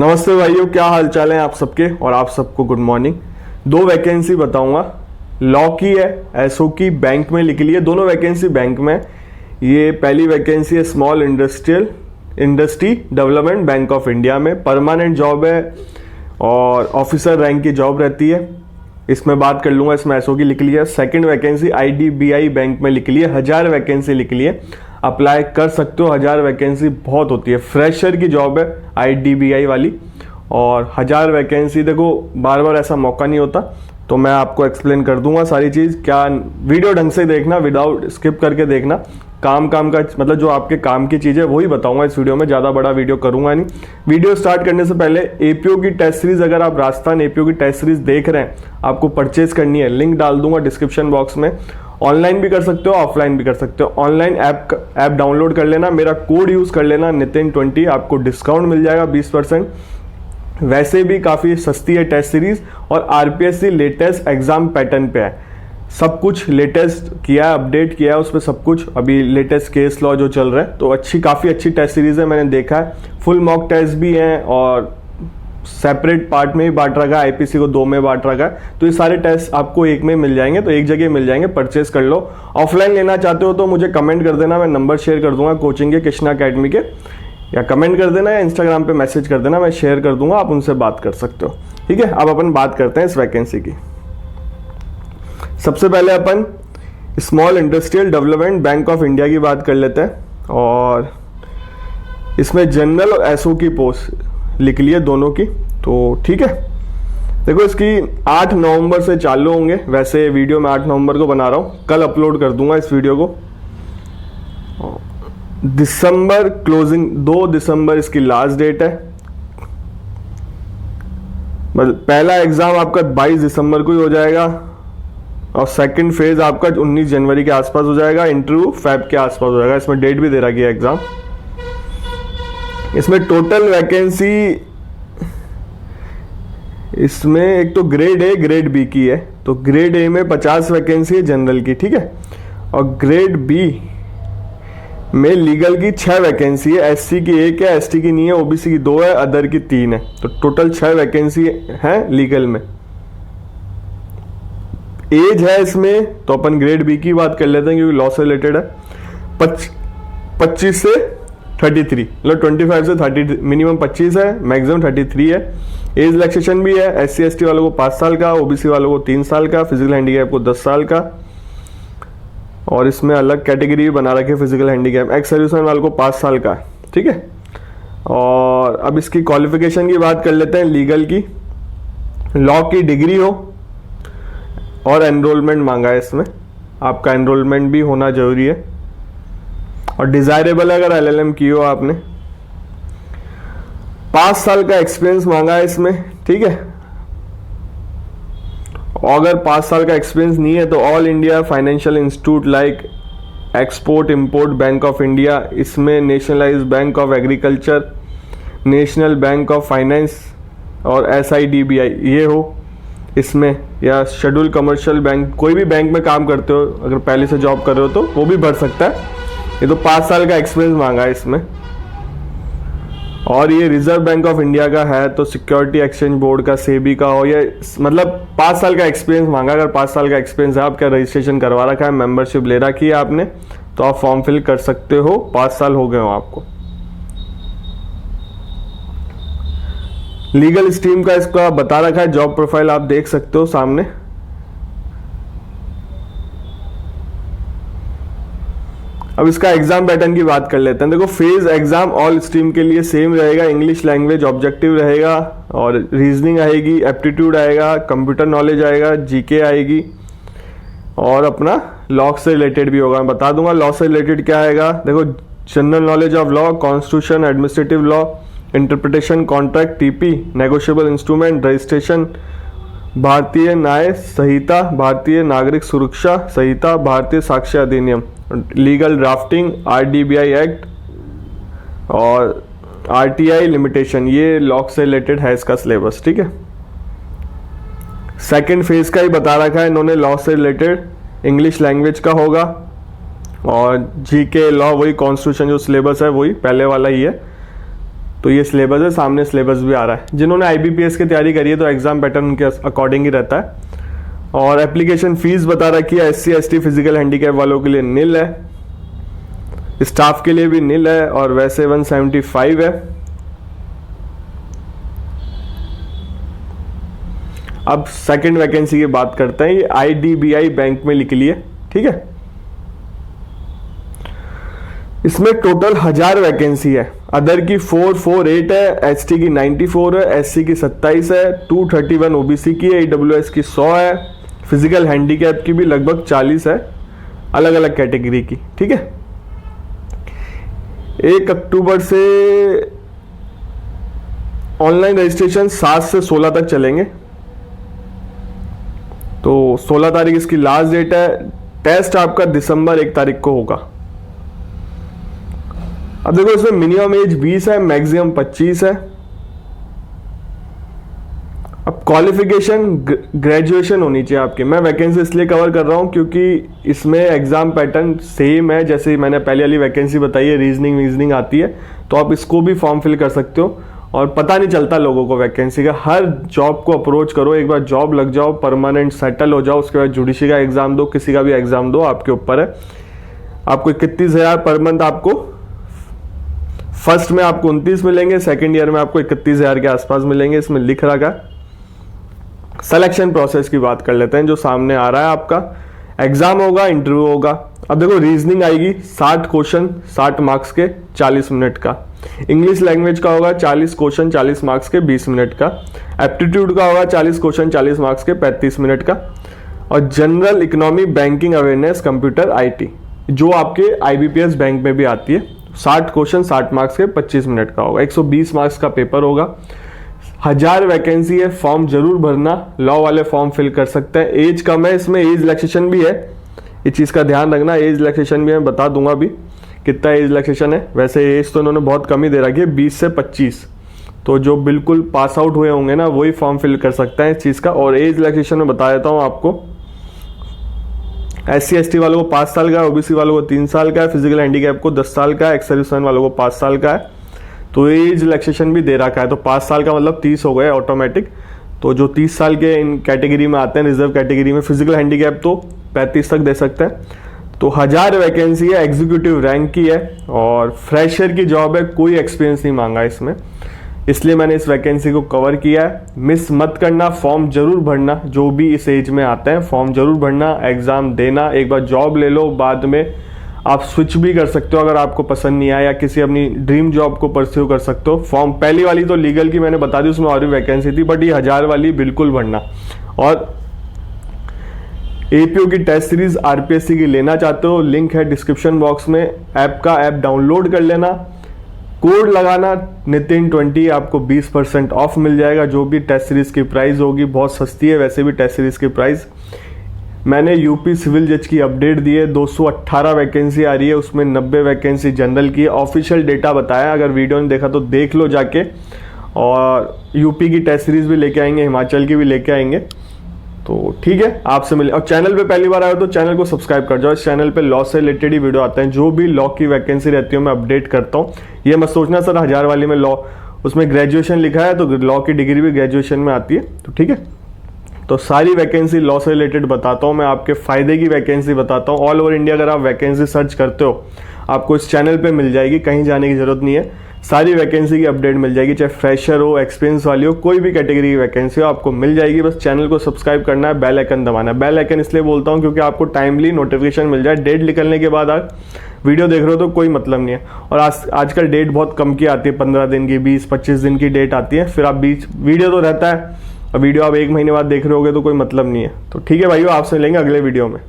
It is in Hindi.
नमस्ते भाइयों, क्या हाल चाल है आप सबके। और आप सबको गुड मॉर्निंग। दो वैकेंसी बताऊंगा, लॉ की है, एसओ की, बैंक में लिख लिए। दोनों वैकेंसी बैंक में। ये पहली वैकेंसी है small industry development bank of India में, परमानेंट जॉब है और ऑफिसर रैंक की जॉब रहती है। इसमें बात कर लूंगा, इसमें एसओ की लिख लिया। सेकंड वैकेंसी आईडीबीआई बैंक में लिख लिए, 1000 वैकेंसी लिख लिए, अप्लाई कर सकते हो। 1000 वैकेंसी बहुत होती है, फ्रेशर की जॉब है आईडीबीआई वाली। और 1000 वैकेंसी, देखो बार बार ऐसा मौका नहीं होता, तो मैं आपको एक्सप्लेन कर दूंगा सारी चीज़। क्या वीडियो ढंग से देखना, विदाउट स्किप करके देखना। काम का मतलब जो आपके काम की चीज़ है वही बताऊंगा इस वीडियो में, ज़्यादा बड़ा वीडियो करूंगा नहीं। वीडियो स्टार्ट करने से पहले एपीओ की टेस्ट सीरीज, अगर आप राजस्थान एपीओ की टेस्ट सीरीज देख रहे हैं, आपको परचेज करनी है, लिंक डाल दूंगा डिस्क्रिप्शन बॉक्स में। ऑनलाइन भी कर सकते हो, ऑफलाइन भी कर सकते हो। ऑनलाइन ऐप डाउनलोड कर लेना, मेरा कोड यूज कर लेना Nitin20, आपको डिस्काउंट मिल जाएगा 20%। वैसे भी काफी सस्ती है टेस्ट सीरीज और आरपीएससी लेटेस्ट एग्जाम पैटर्न पे है। सब कुछ लेटेस्ट किया है, अपडेट किया है उसमें सब कुछ। अभी लेटेस्ट केस लॉ जो चल रहा है, तो काफी अच्छी टेस्ट सीरीज है, मैंने देखा है। फुल मॉक टेस्ट भी है और सेपरेट पार्ट में भी बांट रखा है, आईपीसी को 2 में बांट रखा है। तो ये सारे टेस्ट आपको एक में मिल जाएंगे, तो एक जगह मिल जाएंगे, परचेस कर लो। ऑफलाइन लेना चाहते हो तो मुझे कमेंट कर देना, मैं नंबर शेयर कर दूंगा कोचिंग के, कृष्णा अकेडमी के, या कमेंट कर देना या इंस्टाग्राम पे मैसेज कर देना, मैं शेयर कर दूंगा, आप उनसे बात कर सकते हो। ठीक है, अब अपन बात करते हैं इस वैकेंसी की। सबसे पहले अपन small industrial development bank of India की बात कर लेते हैं। और इसमें जनरल और एसओ की पोस्ट लिख लिए दोनों की, तो ठीक है। देखो इसकी 8 नवंबर से चालू होंगे। वैसे वीडियो मैं 8 नवंबर को बना रहा हूँ, कल अपलोड कर दूंगा इस वीडियो को। दिसंबर क्लोजिंग, 2 दिसंबर इसकी लास्ट डेट है। पहला एग्जाम आपका 22 दिसंबर को ही हो जाएगा और सेकंड फेज आपका 19 जनवरी के आसपास हो जाएगा। इंटरव्यू फेब के आसपास हो जाएगा। इसमें डेट भी दे रखी है एग्जाम। इसमें टोटल वैकेंसी, इसमें एक तो ग्रेड ए ग्रेड बी की है। तो ग्रेड ए में 50 वैकेंसी है जनरल की, ठीक है। और ग्रेड बी में लीगल की 6 वैकेंसी है, एससी की 1 है, एसटी की नहीं है, ओबीसी की 2 है, अदर की 3 है। तो टोटल 6 वैकेंसी है लीगल में। एज है इसमें, तो अपन ग्रेड बी की बात कर लेते हैं क्योंकि लॉ से रिलेटेड है। 25 से 33, मतलब 25 से 30, मिनिमम 25 है, मैक्सिमम 33 है। एज रिलैक्सेशन भी है, एससी एसटी वालों को 5 साल का, ओबीसी वालों को 3 साल का, फिजिकल हैंडीकैप को 10 साल का। और इसमें अलग कैटेगरी भी बना रखे, फिजिकल हैंडीकैप एक्स सर्विसमैन वालों को 5 साल का, ठीक है। और अब इसकी क्वालिफिकेशन की बात कर लेते हैं। लीगल की लॉ की डिग्री हो और एनरोलमेंट मांगा है इसमें, आपका एनरोलमेंट भी होना जरूरी है। और डिजायरेबल है अगर एलएलएम की हो आपने। 5 साल का एक्सपीरियंस मांगा है इसमें, ठीक है। और अगर 5 साल का एक्सपीरियंस नहीं है तो all India financial institute like export import bank of India, इसमें nationalised bank of agriculture, national bank of finance और एसआईडीबीआई ये हो इसमें, या शेड्यूल कमर्शियल बैंक, कोई भी बैंक में काम करते हो, अगर पहले से जॉब कर रहे हो तो वो भी भर सकता है। ये तो 5 साल का एक्सपीरियंस मांगा है इसमें। और ये रिजर्व बैंक ऑफ इंडिया का है, तो सिक्योरिटी एक्सचेंज बोर्ड का, सेबी का हो, या मतलब 5 साल का एक्सपीरियंस मांगा। अगर 5 साल का एक्सपीरियंस है, आपका रजिस्ट्रेशन करवा रखा है, मेंबरशिप ले रखी है आपने, तो आप फॉर्म फिल कर सकते हो। 5 साल हो गए हो आपको। लीगल स्ट्रीम का इसका बता रखा है, जॉब प्रोफाइल आप देख सकते हो सामने। अब इसका एग्जाम पैटर्न की बात कर लेते हैं। देखो फेज एग्जाम ऑल स्ट्रीम के लिए सेम रहेगा। इंग्लिश लैंग्वेज ऑब्जेक्टिव रहेगा और रीजनिंग आएगी, एप्टीट्यूड आएगा, कंप्यूटर नॉलेज आएगा, जीके आएगी और अपना लॉ से रिलेटेड भी होगा। मैं बता दूंगा लॉ से रिलेटेड क्या आएगा। देखो general knowledge of law, constitution, administrative law, interpretation, contract, TP, negotiable instrument, registration, भारतीय न्याय संहिता, भारतीय नागरिक सुरक्षा संहिता, भारतीय साक्ष्य अधिनियम, लीगल ड्राफ्टिंग, आरडीबीआई एक्ट और आरटीआई लिमिटेशन, ये लॉ से रिलेटेड है इसका सिलेबस, ठीक है। सेकंड फेज का ही बता रखा है इन्होंने, लॉ से रिलेटेड इंग्लिश लैंग्वेज का होगा और जीके लॉ वही, कॉन्स्टिट्यूशन जो सिलेबस है वही पहले वाला ही है। तो ये सिलेबस है, सामने सिलेबस भी आ रहा है। जिन्होंने IBPS की तैयारी करी है तो एग्जाम पैटर्न उनके अकॉर्डिंग ही रहता है। और एप्लीकेशन फीस बता रखी है, SC ST फिजिकल हैंडीकैप वालों के लिए निल है, स्टाफ के लिए भी निल है, और वैसे 175 है। अब सेकंड वैकेंसी की बात करते हैं। ये IDBI बैंक में लिख लिए, ठीक है। इसमें टोटल 1000 वैकेंसी है। अदर की 448 है, ST की 94 है, SC की 27 है, 231 OBC की है, AWS की 100 है, फिजिकल हैंडीकैप की भी लगभग 40 है, अलग अलग कैटेगरी की, ठीक है। 1 अक्टूबर से ऑनलाइन रजिस्ट्रेशन 7 से 16 तक चलेंगे। तो 16 तारीख इसकी लास्ट डेट है। टेस्ट आपका दिसंबर 1 तारीख को होगा। अब देखो इसमें मिनिमम एज 20 है, मैक्सिमम 25 है। अब क्वालिफिकेशन ग्रेजुएशन होनी चाहिए आपकी। मैं वैकेंसी इसलिए कवर कर रहा हूं क्योंकि इसमें एग्जाम पैटर्न सेम है जैसे मैंने पहले वाली वैकेंसी बताई है, रीजनिंग आती है, तो आप इसको भी फॉर्म फिल कर सकते हो। और पता नहीं चलता लोगों को वैकेंसी का। हर जॉब को अप्रोच करो, एक बार जॉब लग जाओ, परमानेंट सेटल हो जाओ, उसके बाद जुडिशरी का एग्जाम दो, किसी का भी एग्जाम दो, आपके ऊपर है। आपको 31,000 पर मंथ आपको फर्स्ट में आपको 29 मिलेंगे, सेकेंड ईयर में आपको 31,000 के आसपास मिलेंगे, इसमें लिख रखा है। सिलेक्शन प्रोसेस की बात कर लेते हैं जो सामने आ रहा है। आपका एग्जाम होगा, इंटरव्यू होगा। अब देखो रीजनिंग आएगी 60 क्वेश्चन 60 मार्क्स के 40 मिनट का। इंग्लिश लैंग्वेज का होगा 40 क्वेश्चन 40 मार्क्स के 20 मिनट का। एप्टीट्यूड का होगा 40 क्वेश्चन 40 मार्क्स के 35 मिनट का। और general economy, banking awareness, computer, IT जो आपके IBPS बैंक में भी आती है, 60 क्वेश्चन 60 मार्क्स के 25 मिनट का होगा। 120 मार्क्स का पेपर होगा। 1000 वैकेंसी है, फॉर्म जरूर भरना। लॉ वाले फॉर्म फिल कर सकते हैं। एज कम है, इसमें एज रिलैक्सेशन भी है, इस चीज का ध्यान रखना। एज रिलैक्सेशन भी मैं बता दूंगा अभी कितना एज रिलैक्सेशन है। वैसे एज तो इन्होंने बहुत कम ही दे रखी है, 20 से 25। तो जो बिल्कुल पास आउट हुए होंगे ना वही फॉर्म फिल कर सकते हैं इस चीज का। और एज रिलैक्सेशन में बता देता हूँ आपको, SC ST वालों को 5 साल का है, OBC वालों को 3 साल का है, फिजिकल हैंडीकैप को 10 साल का है, एक्स सर्विसमैन वालों को 5 साल का है। तो एज रिलैक्सेशन भी दे रखा है। तो 5 साल का मतलब 30 हो गए ऑटोमेटिक। तो जो 30 साल के इन कैटेगरी में आते हैं, रिजर्व कैटेगरी में, फिजिकल हैंडीकैप तो 35 तक दे सकते हैं। तो 1000 वैकेंसी है, एग्जीक्यूटिव रैंक की है और फ्रेशर की जॉब है, कोई एक्सपीरियंस नहीं मांगा इसमें, इसलिए मैंने इस वैकेंसी को कवर किया है। मिस मत करना, फॉर्म जरूर भरना। जो भी इस एज में आते हैं फॉर्म जरूर भरना, एग्जाम देना। एक बार जॉब ले लो, बाद में आप स्विच भी कर सकते हो अगर आपको पसंद नहीं आया, या किसी अपनी ड्रीम जॉब को परस्यू कर सकते हो। फॉर्म पहली वाली तो लीगल की मैंने बता दी, उसमें और भी वैकेंसी थी, बट ये 1000 वाली बिल्कुल भरना। और APO की टेस्ट सीरीज RPSC की लेना चाहते हो, लिंक है डिस्क्रिप्शन बॉक्स में। ऐप डाउनलोड कर लेना, कोड लगाना नितिन20, आपको 20% ऑफ मिल जाएगा। जो भी टेस्ट सीरीज की प्राइस होगी बहुत सस्ती है वैसे भी टेस्ट सीरीज की प्राइस। मैंने UP सिविल जज की अपडेट दी है, 218 वैकेंसी आ रही है, उसमें 90 वैकेंसी जनरल की है। ऑफिशियल डेटा बताया, अगर वीडियो नहीं देखा तो देख लो जाके। और UP की टेस्ट सीरीज भी लेके आएंगे, हिमाचल की भी लेके आएंगे। तो ठीक है, आपसे मिले। और चैनल पे पहली बार आए हो तो चैनल को सब्सक्राइब कर जाओ। इस चैनल पे लॉ से रिलेटेड ही वीडियो आते हैं, जो भी लॉ की वैकेंसी रहती है मैं अपडेट करता हूँ। ये मत सोचना सर 1000 वाली में लॉ, उसमें ग्रेजुएशन लिखा है तो लॉ की डिग्री भी ग्रेजुएशन में आती है। तो ठीक है, तो सारी वैकेंसी लॉ से रिलेटेड बताता हूँ मैं, आपके फायदे की वैकेंसी बताता हूँ। ऑल ओवर इंडिया अगर आप वैकेंसी सर्च करते हो आपको इस चैनल पे मिल जाएगी, कहीं जाने की जरूरत नहीं है। सारी वैकेंसी की अपडेट मिल जाएगी, चाहे फ्रेशर हो, एक्सपीरियंस वाली हो, कोई भी कैटेगरी की वैकेंसी हो आपको मिल जाएगी। बस चैनल को सब्सक्राइब करना है, बेल आइकन दबाना है। बेल आइकन इसलिए बोलता हूँ क्योंकि आपको टाइमली नोटिफिकेशन मिल जाए। डेट निकलने के बाद आप वीडियो देख रहे हो तो कोई मतलब नहीं है। और आजकल डेट बहुत कम की आती है, 15 दिन की, 20-25 दिन की डेट आती है। फिर आप बीच वीडियो तो रहता है, और वीडियो आप 1 महीने बाद देख रहे होगे तो कोई मतलब नहीं है। तो ठीक है भाइयों, आपसे मिलेंगे अगले वीडियो में।